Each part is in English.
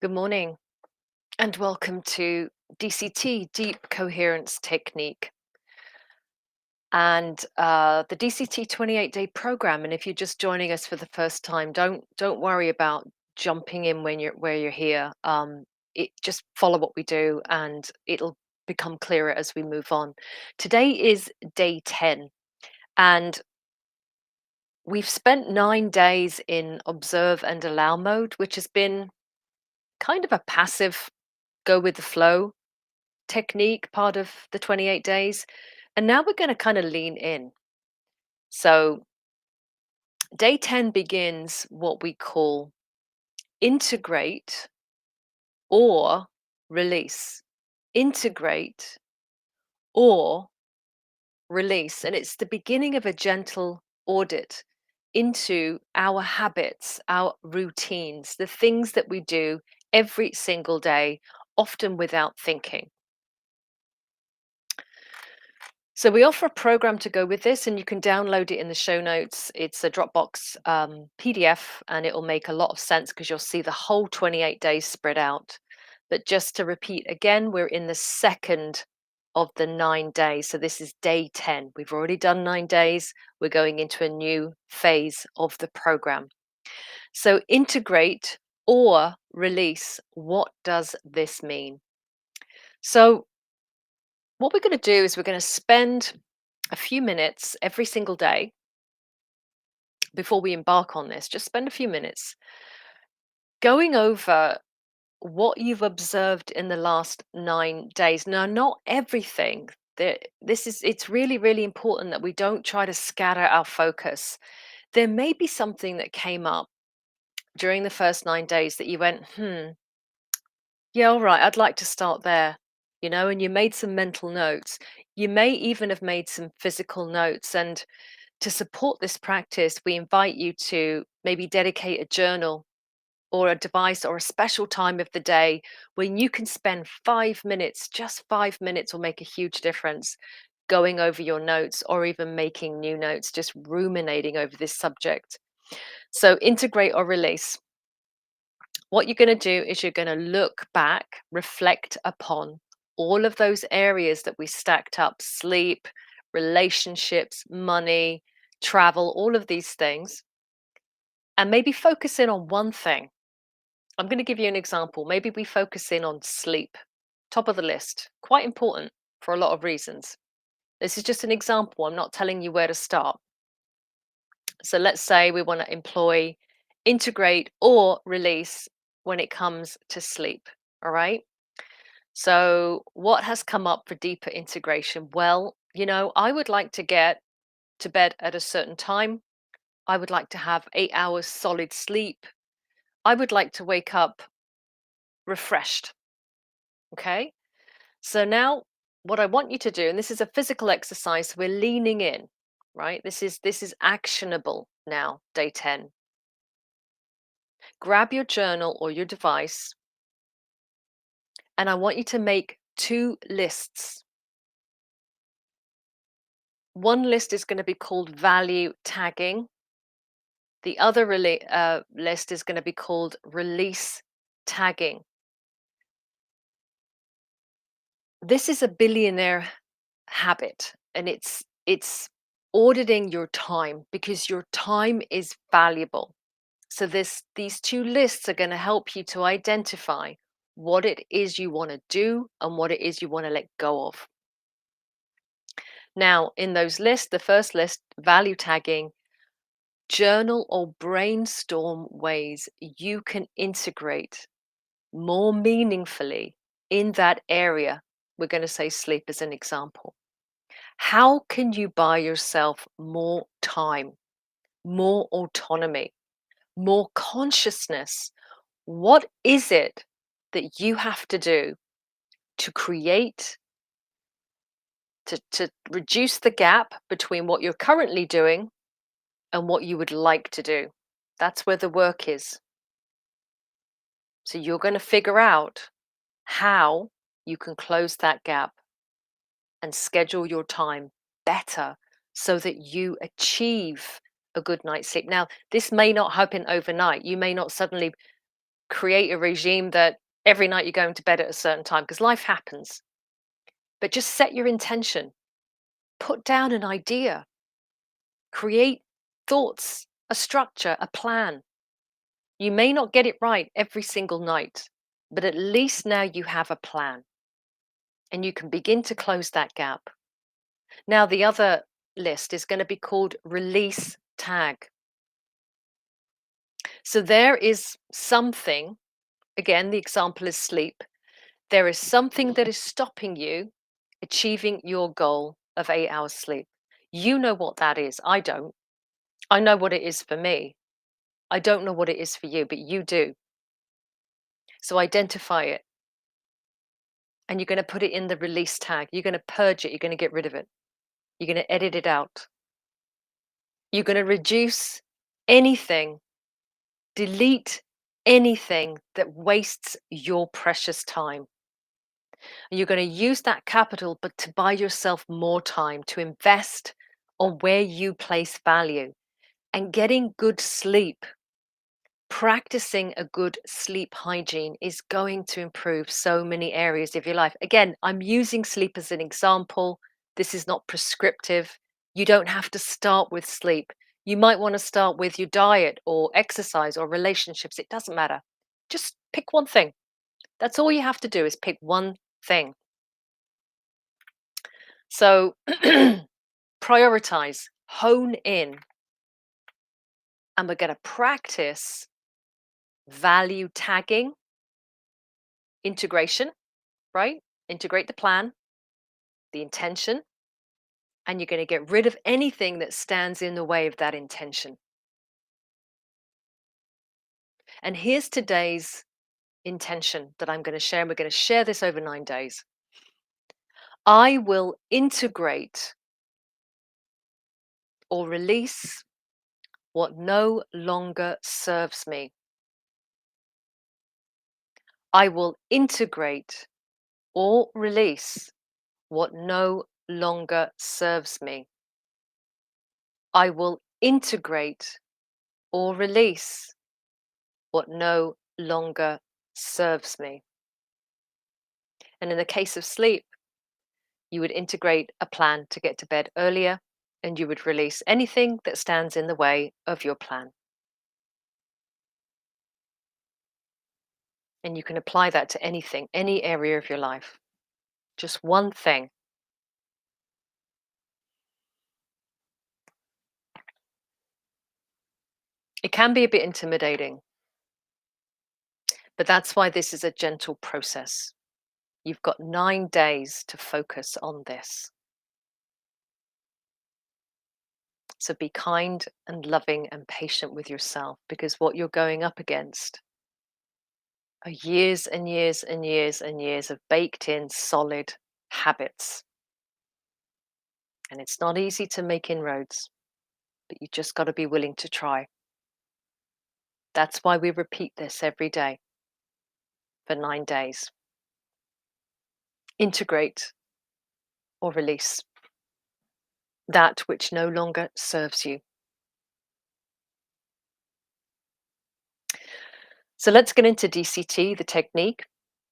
Good morning and welcome to DCT, Deep Coherence Technique, and the DCT 28-day program. And if you're just joining us for the first time, don't worry about jumping in when you're here. It just follow what we do, and it'll become clearer as we move on. Today is day 10, and we've spent 9 days in observe and allow mode, which has been kind of a passive go with the flow technique, part of the 28 days. And now we're going to kind of lean in. So, day 10 begins what we call integrate or release. Integrate or release. And it's the beginning of a gentle audit into our habits, our routines, the things that we do every single day, often without thinking. So we offer a program to go with this, and you can download it in the show notes. It's a Dropbox PDF, and it will make a lot of sense because you'll see the whole 28 days spread out. But just to repeat again, we're in the second of the 9 days. So this is day 10. We've already done 9 days. We're going into a new phase of the program. So integrate or release. What does this mean? So what we're going to do is we're going to spend a few minutes every single day before we embark on this. Just spend a few minutes going over what you've observed in the last 9 days. Now, not everything. It's really, really important that we don't try to scatter our focus. There may be something that came up during the first 9 days that you went, yeah, all right, I'd like to start there, and you made some mental notes. You may even have made some physical notes. And to support this practice, we invite you to maybe dedicate a journal or a device or a special time of the day when you can spend 5 minutes. Just 5 minutes will make a huge difference going over your notes or even making new notes, just ruminating over this subject. So, integrate or release. What you're going to do is you're going to look back, reflect upon all of those areas that we stacked up: sleep, relationships, money, travel, all of these things, and maybe focus in on one thing. I'm going to give you an example. Maybe we focus in on sleep, top of the list, quite important for a lot of reasons. This is just an example. I'm not telling you where to start. So let's say we want to employ integrate or release when it comes to sleep. All right. So, what has come up for deeper integration? Well, I would like to get to bed at a certain time. I would like to have 8 hours solid sleep. I would like to wake up refreshed. Okay. So now what I want you to do, and this is a physical exercise, so we're leaning in, right? This is actionable now, day 10. Grab your journal or your device, and I want you to make two lists. One list is going to be called value tagging. The other list is going to be called release tagging. This is a billionaire habit, and it's auditing your time because your time is valuable. So these two lists are going to help you to identify what it is you want to do and what it is you want to let go of. Now, in those lists, the first list, value tagging, journal or brainstorm ways you can integrate more meaningfully in that area. We're going to say sleep as an example. How can you buy yourself more time, more autonomy, more consciousness? What is it that you have to do to create, to reduce the gap between what you're currently doing and what you would like to do? That's where the work is. So you're going to figure out how you can close that gap and schedule your time better so that you achieve a good night's sleep. Now, this may not happen overnight. You may not suddenly create a regime that every night you're going to bed at a certain time because life happens. But just set your intention, put down an idea, create thoughts, a structure, a plan. You may not get it right every single night, but at least now you have a plan and you can begin to close that gap. Now, the other list is going to be called release tag. So there is something, again, the example is sleep. There is something that is stopping you achieving your goal of 8 hours sleep. You know what that is. I don't. I know what it is for me. I don't know what it is for you, but you do. So identify it and you're going to put it in the release tag. You're going to purge it. You're going to get rid of it. You're going to edit it out. You're going to reduce anything, delete anything that wastes your precious time. And you're going to use that capital, but to buy yourself more time to invest on where you place value and getting good sleep. Practicing a good sleep hygiene is going to improve so many areas of your life. Again, I'm using sleep as an example. This is not prescriptive. You don't have to start with sleep. You might want to start with your diet or exercise or relationships. It doesn't matter. Just pick one thing. That's all you have to do is pick one thing. So prioritize, hone in, and we're going to practice value tagging, integration, right? Integrate the plan, the intention, and you're going to get rid of anything that stands in the way of that intention. And here's today's intention that I'm going to share. And we're going to share this over 9 days. I will integrate or release what no longer serves me. I will integrate or release what no longer serves me. I will integrate or release what no longer serves me. And in the case of sleep, you would integrate a plan to get to bed earlier and you would release anything that stands in the way of your plan. And you can apply that to anything, any area of your life. Just one thing. It can be a bit intimidating, but that's why this is a gentle process. You've got 9 days to focus on this. So be kind and loving and patient with yourself because what you're going up against are years and years and years and years of baked in solid habits. And it's not easy to make inroads, but you just got to be willing to try. That's why we repeat this every day for 9 days. Integrate or release that which no longer serves you. So let's get into DCT, the technique.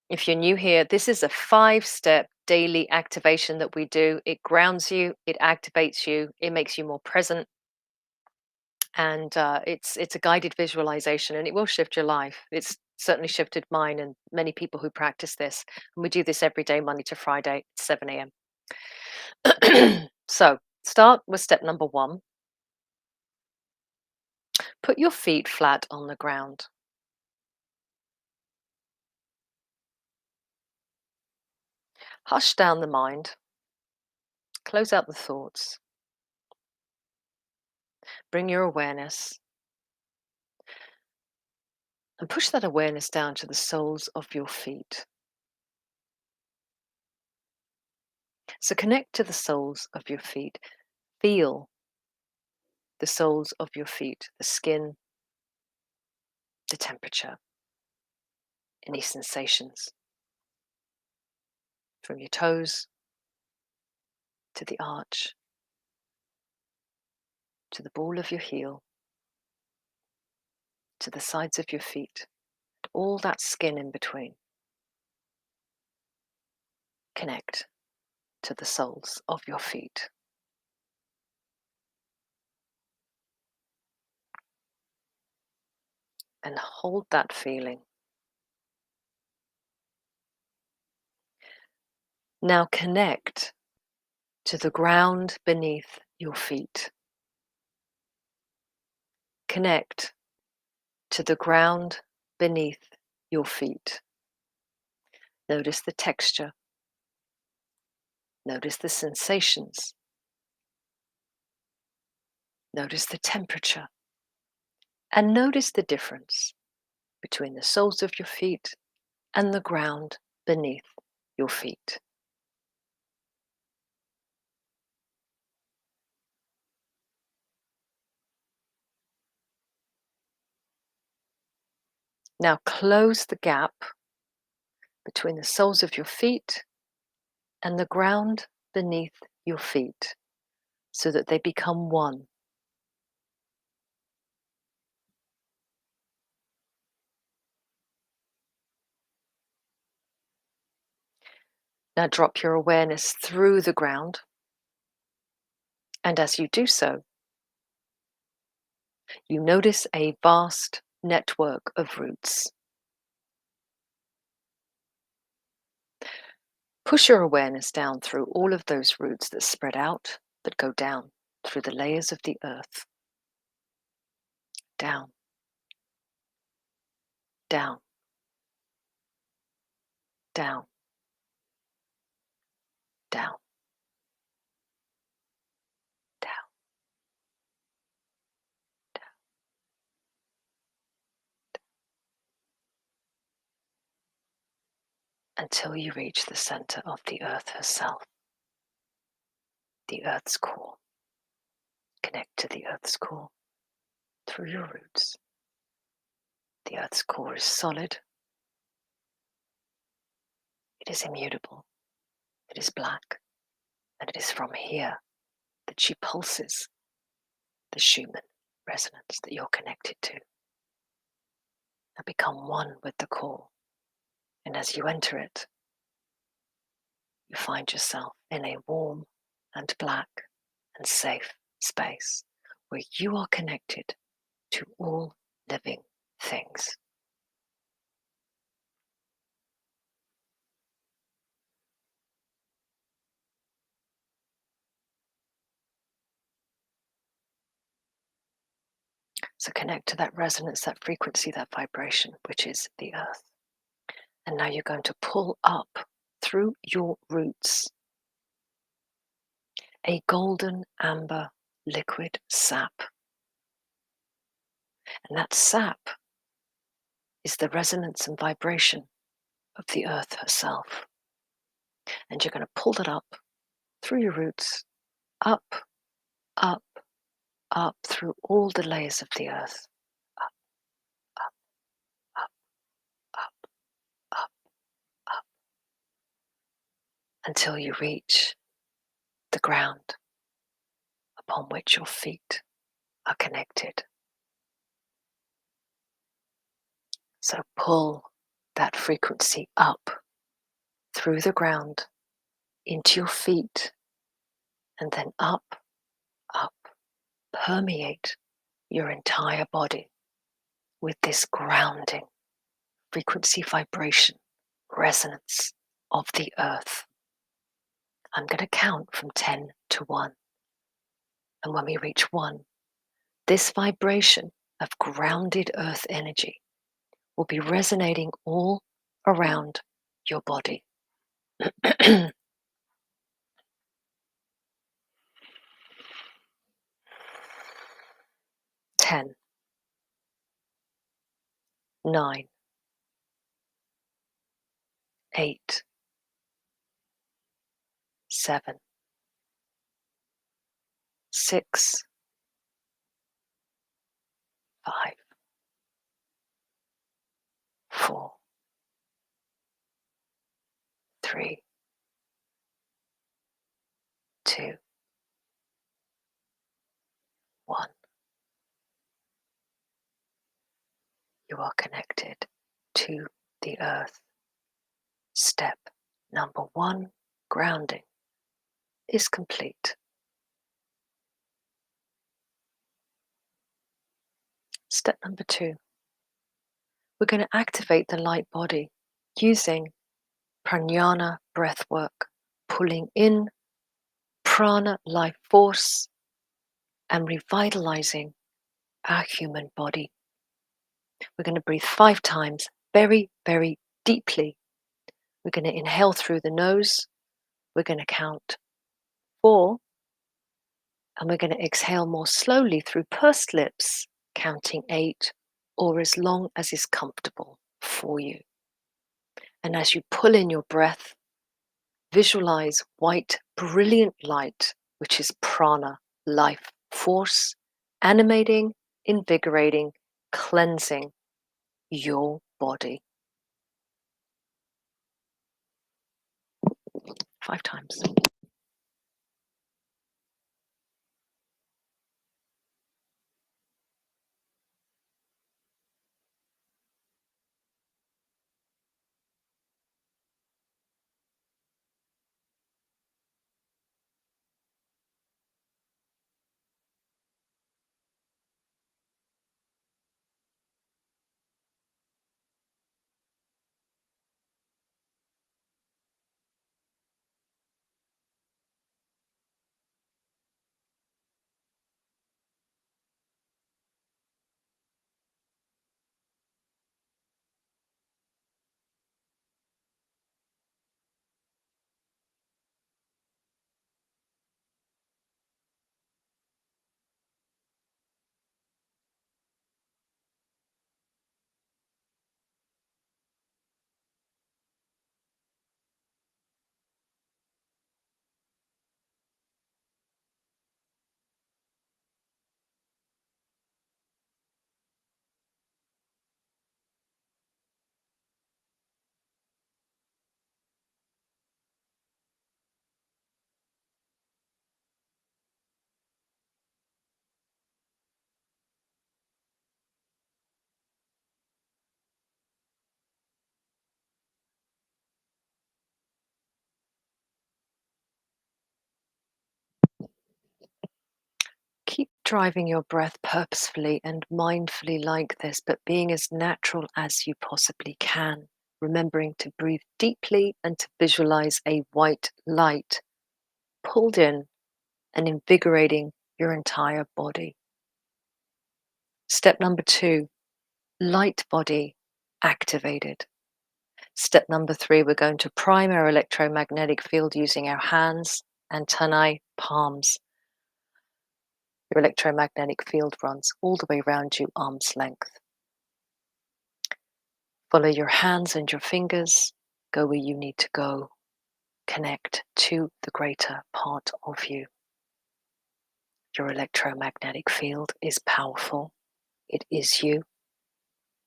If you're new here, this is a 5-step daily activation that we do. It grounds you, it activates you, it makes you more present, and it's a guided visualization, and it will shift your life. It's certainly shifted mine and many people who practice this. And we do this every day, Monday to Friday, 7 a.m. So start with step number 1. Put your feet flat on the ground. Hush down the mind. Close out the thoughts. Bring your awareness and push that awareness down to the soles of your feet. So connect to the soles of your feet. Feel the soles of your feet, the skin, the temperature, any sensations from your toes to the arch, to the ball of your heel, to the sides of your feet. all that skin in between. Connect to the soles of your feet. And hold that feeling. Now connect to the ground beneath your feet. Connect to the ground beneath your feet. Notice the texture. Notice the sensations. Notice the temperature. And notice the difference between the soles of your feet and the ground beneath your feet. Now close the gap between the soles of your feet and the ground beneath your feet so that they become one. Now drop your awareness through the ground, and as you do so, you notice a vast network of roots. Push your awareness down through all of those roots that spread out, but go down through the layers of the earth. Down, down, down, down, down, down, until you reach the center of the earth herself, the earth's core. Connect to the earth's core through your roots. The earth's core is solid. It is immutable. It is black. And it is from here that she pulses the Schumann resonance that you're connected to. And become one with the core. And as you enter it, you find yourself in a warm and black and safe space where you are connected to all living things. So connect to that resonance, that frequency, that vibration, which is the earth. And now you're going to pull up through your roots a golden amber liquid sap. And that sap is the resonance and vibration of the earth herself. And you're going to pull that up through your roots, up, up, up through all the layers of the earth. Up, up, up, up, up, up, until you reach the ground upon which your feet are connected. So pull that frequency up through the ground into your feet and then up, up, permeate your entire body with this grounding frequency, vibration, resonance of the earth. I'm going to count from 10 to 1. And when we reach 1, this vibration of grounded earth energy will be resonating all around your body. 10, 9, 8, 7, 6, 5, 4, 3, 2, 1. You are connected to the earth. Step number 1, grounding, is complete. Step number 2, we're going to activate the light body using pranayama breath work, pulling in prana life force and revitalizing our human body. We're going to breathe 5 times, very, very deeply. We're going to inhale through the nose. We're going to count 4, and we're going to exhale more slowly through pursed lips, counting 8, or as long as is comfortable for you. And as you pull in your breath, visualize white, brilliant light, which is prana, life force, animating, invigorating, cleansing your body. 5 times. Keep driving your breath purposefully and mindfully like this, but being as natural as you possibly can, remembering to breathe deeply and to visualize a white light pulled in and invigorating your entire body. Step number 2, light body activated. Step number 3, we're going to prime our electromagnetic field using our hands, antennae, palms. Your electromagnetic field runs all the way around you, arm's length. Follow your hands and your fingers, go where you need to go, connect to the greater part of you. Your electromagnetic field is powerful. It is you.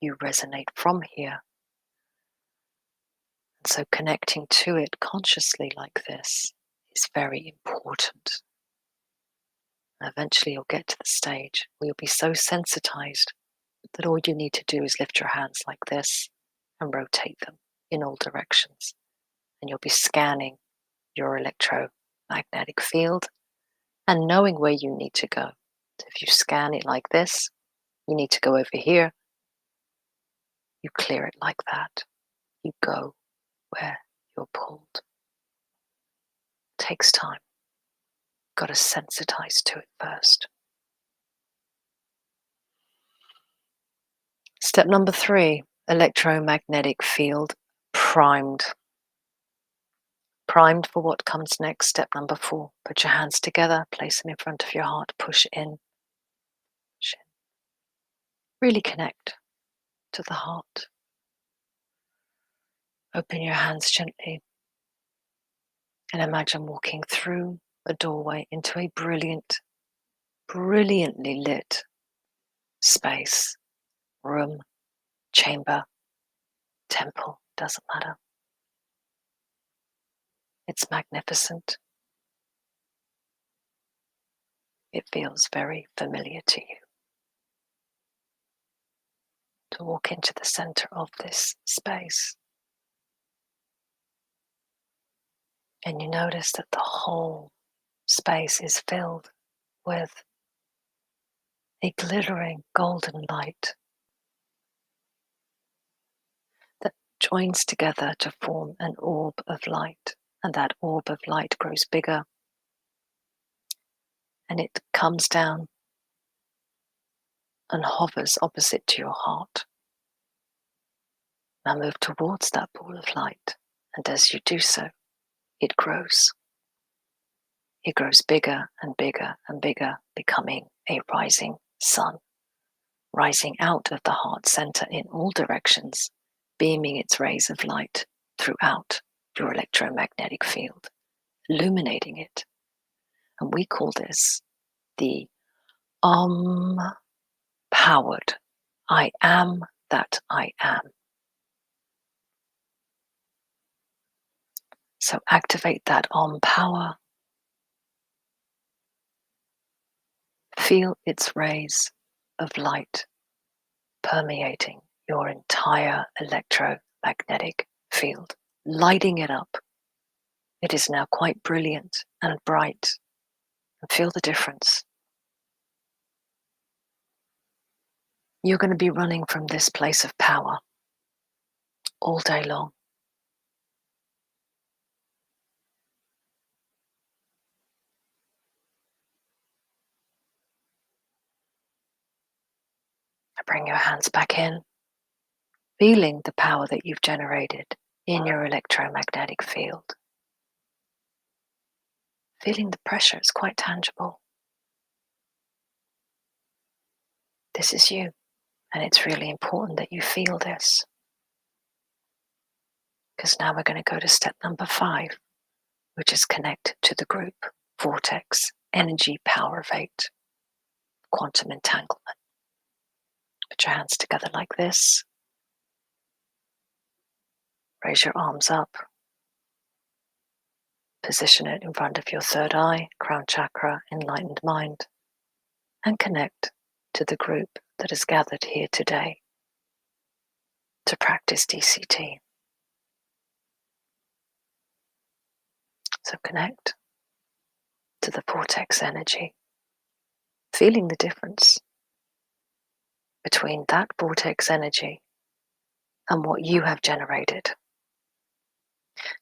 You resonate from here. And so connecting to it consciously like this is very important. And eventually you'll get to the stage where you'll be so sensitized that all you need to do is lift your hands like this and rotate them in all directions. And you'll be scanning your electromagnetic field and knowing where you need to go. So if you scan it like this, you need to go over here, you clear it like that. You go where you're pulled. It takes time. Got to sensitize to it first. Step number 3, electromagnetic field primed. Primed for what comes next. Step number 4, put your hands together, place them in front of your heart, push in. Push in. Really connect to the heart. Open your hands gently and imagine walking through a doorway into a brilliantly lit space, room, chamber, temple, doesn't matter. It's magnificent. It feels very familiar to you. to walk into the center of this space. And you notice that the whole space is filled with a glittering golden light that joins together to form an orb of light. And that orb of light grows bigger and it comes down and hovers opposite to your heart. Now move towards that ball of light, and as you do so, it grows. It grows bigger and bigger and bigger, becoming a rising sun, rising out of the heart center in all directions, beaming its rays of light throughout your electromagnetic field, illuminating it. And we call this the powered I am that I am. So activate that power. Feel its rays of light permeating your entire electromagnetic field, lighting it up. It is now quite brilliant and bright. And feel the difference. You're going to be running from this place of power all day long. Bring your hands back in, feeling the power that you've generated in your electromagnetic field. Feeling the pressure is quite tangible. This is you, and it's really important that you feel this. Because now we're going to go to step number 5, which is connect to the group, vortex, energy, power of 8, quantum entanglement. Put your hands together like this. Raise your arms up. Position it in front of your third eye, crown chakra, enlightened mind, and connect to the group that is gathered here today to practice DCT. So connect to the vortex energy, feeling the difference between that vortex energy and what you have generated.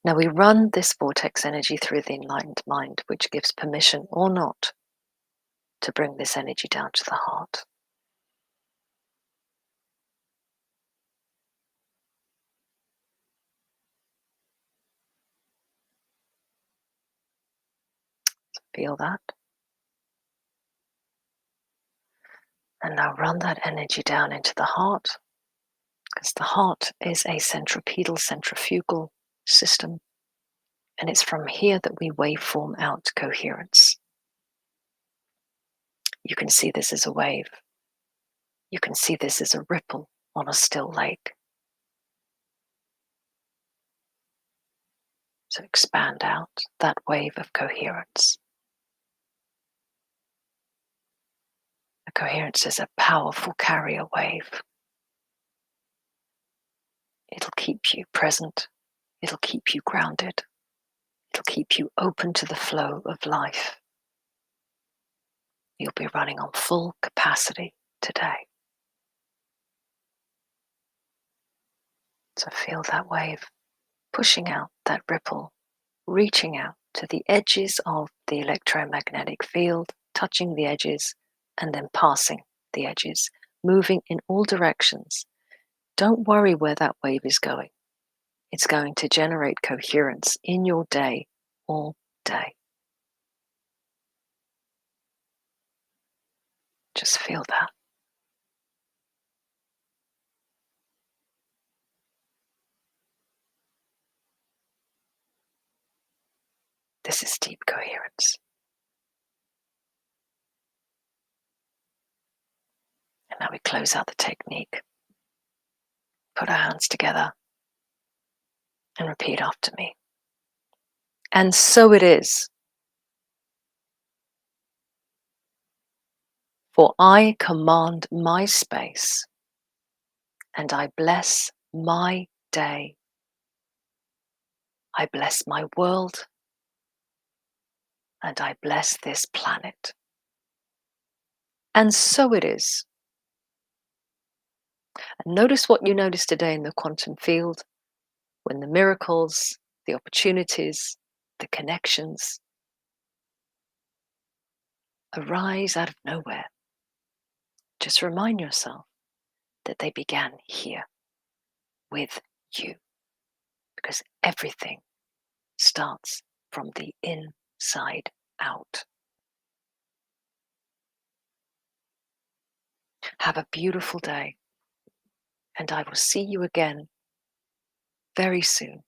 Now we run this vortex energy through the enlightened mind, which gives permission or not to bring this energy down to the heart. So feel that. And now run that energy down into the heart, because the heart is a centripetal, centrifugal system. And it's from here that we waveform out coherence. You can see this as a wave. You can see this as a ripple on a still lake. So expand out that wave of coherence. The coherence is a powerful carrier wave. It'll keep you present. It'll keep you grounded. It'll keep you open to the flow of life. You'll be running on full capacity today. So feel that wave pushing out that ripple, reaching out to the edges of the electromagnetic field, touching the edges, and then passing the edges, moving in all directions. Don't worry where that wave is going. It's going to generate coherence in your day all day. Just feel that. This is deep coherence. And now we close out the technique. Put our hands together and repeat after me. And so it is. For I command my space, and I bless my day. I bless my world, and I bless this planet. And so it is. And notice what you notice today in the quantum field when the miracles, the opportunities, the connections arise out of nowhere. Just remind yourself that they began here with you, because everything starts from the inside out. Have a beautiful day, and I will see you again very soon.